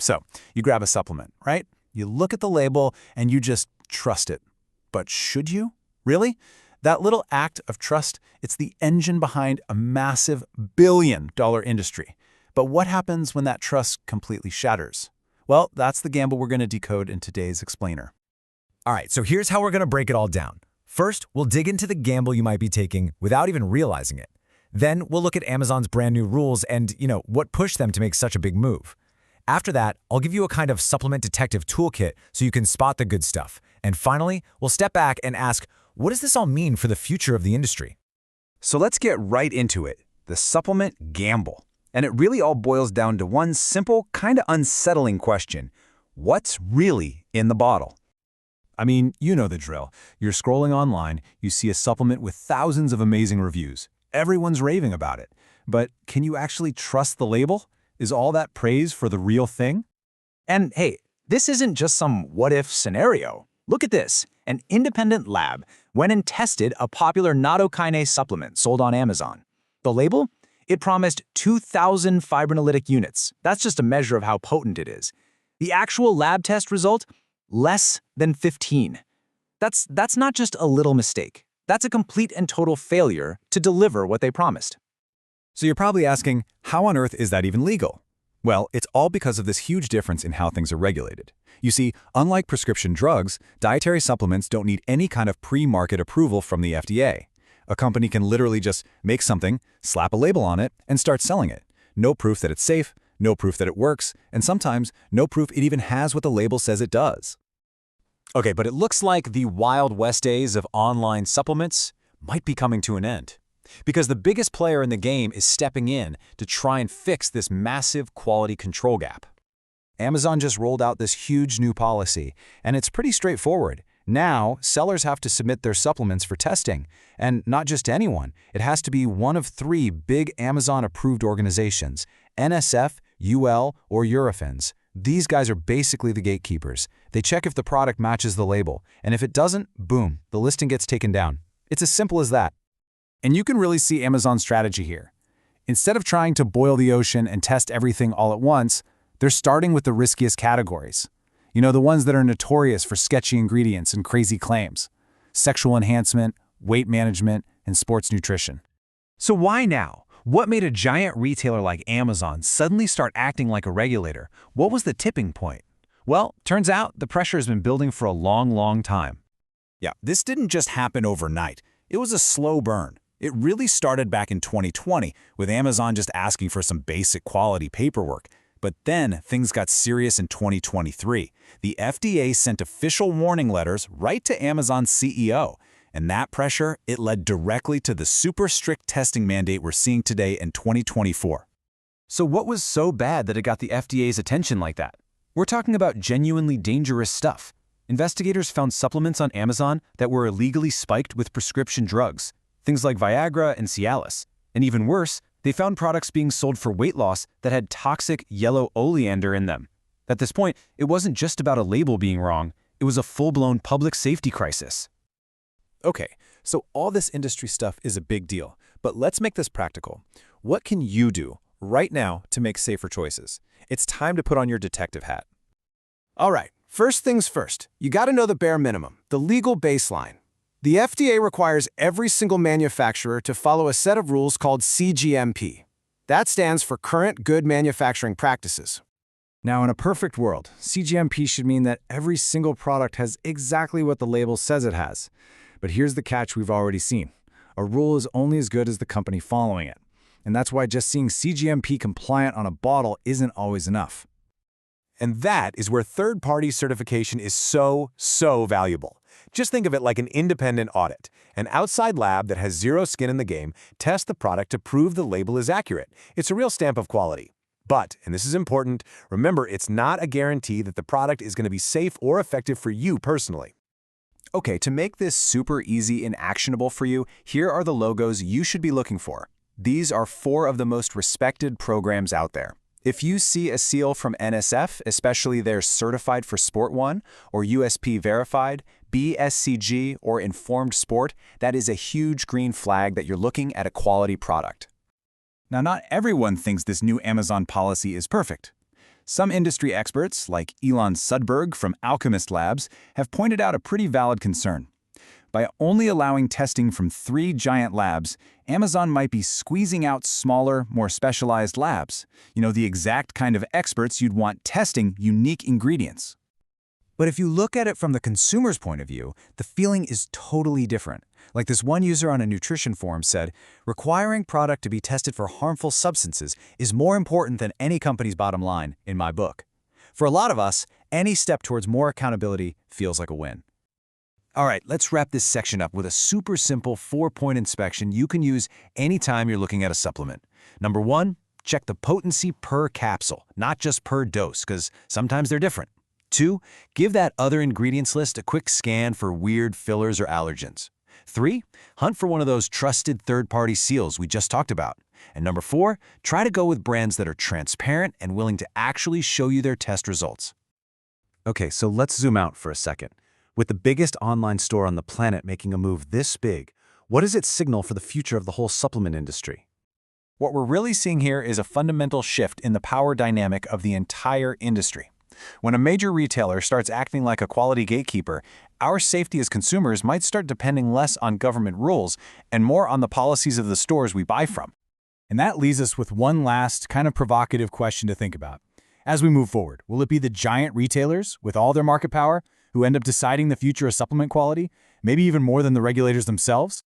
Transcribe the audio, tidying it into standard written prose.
So, you grab a supplement, right? You look at the label and you just trust it. But should you? Really? That little act of trust, it's the engine behind a massive billion-dollar industry. But what happens when that trust completely shatters? Well, that's the gamble we're going to decode in today's explainer. All right, so here's how we're going to break it all down. First, we'll dig into the gamble you might be taking without even realizing it. Then we'll look at Amazon's brand new rules and, what pushed them to make such a big move. After that, I'll give you a kind of supplement detective toolkit so you can spot the good stuff. And finally, we'll step back and ask, what does this all mean for the future of the industry? So let's get right into it, the supplement gamble. And it really all boils down to one simple, kind of unsettling question. What's really in the bottle? I mean, you know the drill. You're scrolling online, you see a supplement with thousands of amazing reviews. Everyone's raving about it. But can you actually trust the label? Is all that praise for the real thing? And hey, this isn't just some what-if scenario. Look at this. An independent lab went and tested a popular Nattokinase supplement sold on Amazon. The label? It promised 2,000 fibrinolytic units. That's just a measure of how potent it is. The actual lab test result? Less than 15. That's not just a little mistake. That's a complete and total failure to deliver what they promised. So you're probably asking, how on earth is that even legal? Well, it's all because of this huge difference in how things are regulated. You see, unlike prescription drugs, dietary supplements don't need any kind of pre-market approval from the FDA. A company can literally just make something, slap a label on it, and start selling it. No proof that it's safe, no proof that it works, and sometimes no proof it even has what the label says it does. Okay, but it looks like the Wild West days of online supplements might be coming to an end. Because the biggest player in the game is stepping in to try and fix this massive quality control gap. Amazon just rolled out this huge new policy, and it's pretty straightforward. Now, sellers have to submit their supplements for testing, and not just anyone. It has to be one of 3 big Amazon-approved organizations, NSF, UL, or Eurofins. These guys are basically the gatekeepers. They check if the product matches the label, and if it doesn't, boom, the listing gets taken down. It's as simple as that. And you can really see Amazon's strategy here. Instead of trying to boil the ocean and test everything all at once, they're starting with the riskiest categories. The ones that are notorious for sketchy ingredients and crazy claims. Sexual enhancement, weight management, and sports nutrition. So why now? What made a giant retailer like Amazon suddenly start acting like a regulator? What was the tipping point? Well, turns out the pressure has been building for a long time. Yeah, this didn't just happen overnight. It was a slow burn. It really started back in 2020 with Amazon just asking for some basic quality paperwork. But then things got serious in 2023. The FDA sent official warning letters right to Amazon's CEO. And that pressure, it led directly to the super strict testing mandate we're seeing today in 2024. So what was so bad that it got the FDA's attention like that? We're talking about genuinely dangerous stuff. Investigators found supplements on Amazon that were illegally spiked with prescription drugs, things like Viagra and Cialis. And even worse, they found products being sold for weight loss that had toxic yellow oleander in them. At this point, it wasn't just about a label being wrong, it was a full-blown public safety crisis. Okay, so all this industry stuff is a big deal, but let's make this practical. What can you do right now to make safer choices? It's time to put on your detective hat. All right, first things first, you got to know the bare minimum, the legal baseline. The FDA requires every single manufacturer to follow a set of rules called cGMP. That stands for Current Good Manufacturing Practices. Now, in a perfect world, cGMP should mean that every single product has exactly what the label says it has. But here's the catch we've already seen. A rule is only as good as the company following it. And that's why just seeing cGMP compliant on a bottle isn't always enough. And that is where third-party certification is so valuable. Just think of it like an independent audit. An outside lab that has zero skin in the game tests the product to prove the label is accurate. It's a real stamp of quality. But, and this is important, remember it's not a guarantee that the product is going to be safe or effective for you personally. Okay, to make this super easy and actionable for you, here are the logos you should be looking for. These are 4 of the most respected programs out there. If you see a seal from NSF, especially their Certified for Sport one, or USP Verified, BSCG, or Informed Sport, that is a huge green flag that you're looking at a quality product. Now, not everyone thinks this new Amazon policy is perfect. Some industry experts, like Elon Sudberg from Alchemist Labs, have pointed out a pretty valid concern. By only allowing testing from 3 giant labs, Amazon might be squeezing out smaller, more specialized labs. The exact kind of experts you'd want testing unique ingredients. But if you look at it from the consumer's point of view, the feeling is totally different. Like this one user on a nutrition forum said, requiring product to be tested for harmful substances is more important than any company's bottom line, in my book. For a lot of us, any step towards more accountability feels like a win. All right, let's wrap this section up with a super simple 4-point inspection you can use anytime you're looking at a supplement. Number 1, check the potency per capsule, not just per dose, because sometimes they're different. 2, give that other ingredients list a quick scan for weird fillers or allergens. 3, hunt for one of those trusted third-party seals we just talked about. And number 4, try to go with brands that are transparent and willing to actually show you their test results. Okay, so let's zoom out for a second. With the biggest online store on the planet making a move this big, what does it signal for the future of the whole supplement industry? What we're really seeing here is a fundamental shift in the power dynamic of the entire industry. When a major retailer starts acting like a quality gatekeeper, our safety as consumers might start depending less on government rules and more on the policies of the stores we buy from. And that leaves us with one last kind of provocative question to think about. As we move forward, will it be the giant retailers with all their market power who end up deciding the future of supplement quality, maybe even more than the regulators themselves?